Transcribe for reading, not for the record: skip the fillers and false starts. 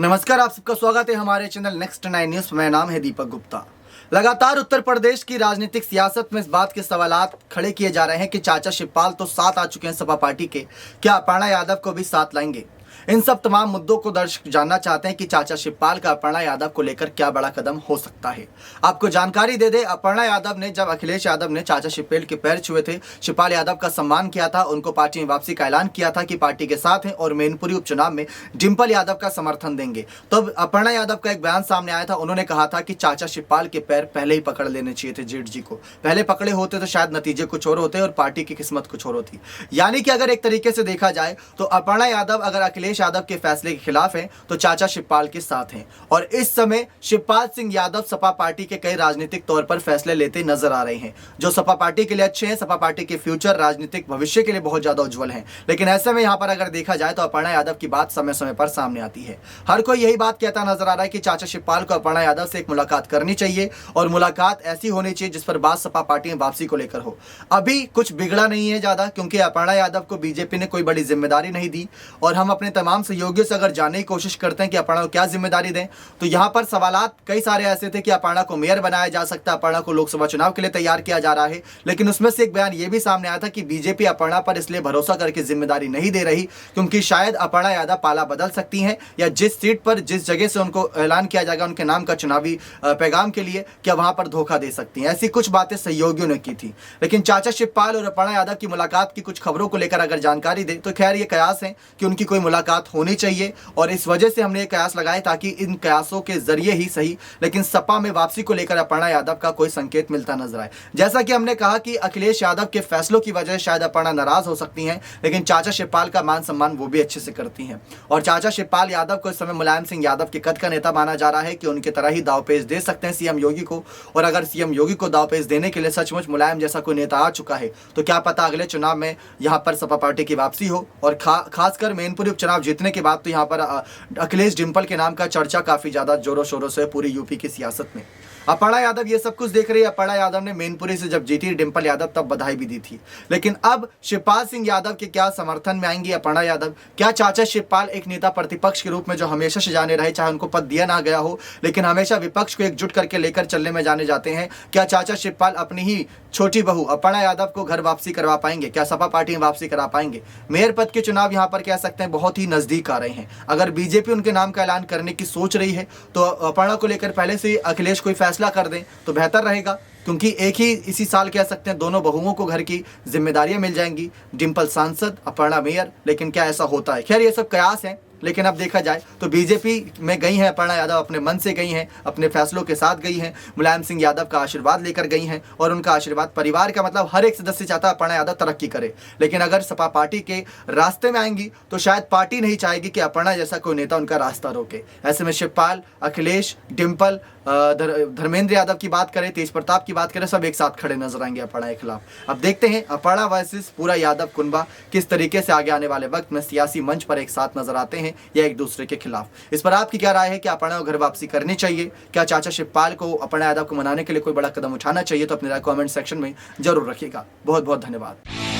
नमस्कार, आप सबका स्वागत है हमारे चैनल नेक्स्ट 9 न्यूज। मेरा नाम है दीपक गुप्ता। लगातार उत्तर प्रदेश की राजनीतिक सियासत में इस बात के सवालात खड़े किए जा रहे हैं कि चाचा शिवपाल तो साथ आ चुके हैं सपा पार्टी के, क्या अपर्णा यादव को भी साथ लाएंगे। इन सब तमाम मुद्दों को दर्शक जानना चाहते हैं कि चाचा शिवपाल का अपर्णा यादव को लेकर क्या बड़ा कदम हो सकता है। आपको जानकारी दे दे, अपर्णा यादव ने जब अखिलेश यादव ने चाचा शिवपाल के पैर छुए थे, शिवपाल यादव का सम्मान किया था, उनको पार्टी में वापसी का ऐलान किया था कि पार्टी के साथ हैं और मैनपुरी उपचुनाव में डिंपल यादव का समर्थन देंगे। तो अपर्णा यादव का एक बयान सामने आया था। उन्होंने कहा था कि चाचा शिवपाल के पैर पहले ही पकड़ लेने चाहिए थे। जेठ जी को पहले पकड़े होते तो शायद नतीजे कुछ और होते और पार्टी की किस्मत कुछ और होती। यानी कि अगर एक तरीके से देखा जाए तो अपर्णा यादव अगर अखिलेश यादव के फैसले के खिलाफ हैं तो चाचा शिवपाल के साथ हैं। और इस समय शिवपाल सिंह यादव सपा पार्टी के कई राजनीतिक तौर पर फैसले लेते नजर आ रहे हैं जो सपा पार्टी के लिए अच्छे हैं, सपा पार्टी के फ्यूचर राजनीतिक भविष्य के लिए बहुत ज्यादा उज्जवल हैं। लेकिन ऐसे में यहां पर अगर देखा जाए तो अपर्णा यादव की बात समय समय पर सामने आती है। हर कोई यही बात कहता नजर आ रहा है कि चाचा शिवपाल को अपर्णा यादव से एक मुलाकात करनी चाहिए और मुलाकात ऐसी होनी चाहिए जिस पर बात सपा पार्टी में वापसी को लेकर हो। अभी कुछ बिगड़ा नहीं है ज्यादा, क्योंकि अपर्णा यादव को बीजेपी ने कोई बड़ी जिम्मेदारी नहीं दी और हम अपने तमाम सहयोगियों से अगर जानने की कोशिश करते हैं कि अपर्णा को क्या जिम्मेदारी दें तो यहां पर सवालात कई सारे ऐसे थे कि अपर्णा को मेयर बनाया जा सकता है, अपर्णा को लोकसभा चुनाव के लिए तैयार किया जा रहा है। लेकिन उसमें से एक बयान यह भी सामने आया था कि बीजेपी अपर्णा पर इसलिए भरोसा करके जिम्मेदारी नहीं दे रही क्योंकि शायद अपर्णा यादव पाला बदल सकती हैं या जिस सीट पर जिस जगह से उनको ऐलान किया जाएगा उनके नाम का चुनावी पैगाम के लिए, क्या वहां पर धोखा दे सकती हैं। ऐसी कुछ बातें सहयोगियों ने की थी। लेकिन चाचा शिवपाल और अपर्णा यादव की मुलाकात की कुछ खबरों को लेकर अगर जानकारी दे तो खैर ये कयास है कि उनकी कोई मुलाकात होनी चाहिए और इस वजह से हमने ये कयास लगाए ताकि इन कयासों के जरिए ही सही लेकिन सपा में वापसी को लेकर अपर्णा यादव का कोई संकेत मिलता नजर आए। जैसा कि हमने कहा कि अखिलेश यादव के फैसलों की वजह से शायद अपर्णा नाराज हो सकती हैं, लेकिन चाचा शिवपाल का मान सम्मान वो भी अच्छे से करती हैं। और चाचा शिवपाल यादव को इस समय मुलायम सिंह यादव के कद का नेता माना जा रहा है कि उनकी तरह ही दावपेच दे सकते हैं सीएम योगी को। और अगर सीएम योगी को दावपेच देने के लिए सचमुच मुलायम जैसा कोई नेता आ चुका है तो क्या पता अगले चुनाव में यहाँ पर सपा पार्टी की वापसी हो। और खासकर मैनपुरी उपचुनाव जीतने के बाद तो यहाँ पर अखिलेश डिंपल के नाम का चर्चा काफी ज्यादा जोरों शोरों से पूरी यूपी की सियासत में। अपर्णा यादव ये सब कुछ देख रही है। अपर्णा यादव ने मैनपुरी से जब जीती डिंपल यादव तब बधाई भी दी थी। लेकिन अब शिवपाल सिंह यादव के क्या समर्थन में आएंगी अपर्णा यादव? क्या चाचा शिवपाल एक नेता प्रतिपक्ष के रूप में जो हमेशा से जाने रहे, चाहे उनको पद दिया ना गया हो लेकिन हमेशा विपक्ष को एकजुट करके लेकर चलने में जाने जाते हैं, क्या चाचा शिवपाल अपनी ही छोटी बहू अपर्णा यादव को घर वापसी करवा पाएंगे? क्या सपा पार्टी में वापसी करा पाएंगे? मेयर पद के चुनाव यहाँ पर कह सकते हैं बहुत ही नजदीक आ रहे हैं। अगर बीजेपी उनके नाम का ऐलान करने की सोच रही है तो अपर्णा को लेकर पहले से अखिलेश कोई फैसला कर दें तो बेहतर रहेगा, क्योंकि एक ही इसी साल कह सकते हैं दोनों बहुओं को घर की जिम्मेदारियां मिल जाएंगी, डिंपल सांसद, अपर्णा मेयर। लेकिन क्या ऐसा होता है? खैर ये सब कयास हैं। लेकिन अब देखा जाए तो बीजेपी में गई हैं अपर्णा यादव, अपने मन से गई हैं, अपने फैसलों के साथ गई हैं, मुलायम सिंह यादव का आशीर्वाद लेकर गई हैं और उनका आशीर्वाद परिवार का मतलब हर एक सदस्य चाहता है अपर्णा यादव तरक्की करे। लेकिन अगर सपा पार्टी के रास्ते में आएंगी तो शायद पार्टी नहीं चाहेगी कि अपर्णा जैसा कोई नेता उनका रास्ता रोके। ऐसे में शिवपाल, अखिलेश, डिंपल, धर्मेंद्र यादव की बात करें, तेज प्रताप की बात करें, सब एक साथ खड़े नजर आएंगे अपर्णा के खिलाफ। अब देखते हैं अपर्णा वर्सेस पूरा यादव कुनबा किस तरीके से आगे आने वाले वक्त में सियासी मंच पर एक साथ नजर आते हैं या एक दूसरे के खिलाफ। इस पर आपकी क्या राय है? क्या अपर्णा को घर वापसी करनी चाहिए? क्या चाचा शिवपाल को अपर्णा यादव को मनाने के लिए कोई बड़ा कदम उठाना चाहिए? तो अपनी राय कमेंट सेक्शन में जरूर रखिएगा। बहुत बहुत धन्यवाद।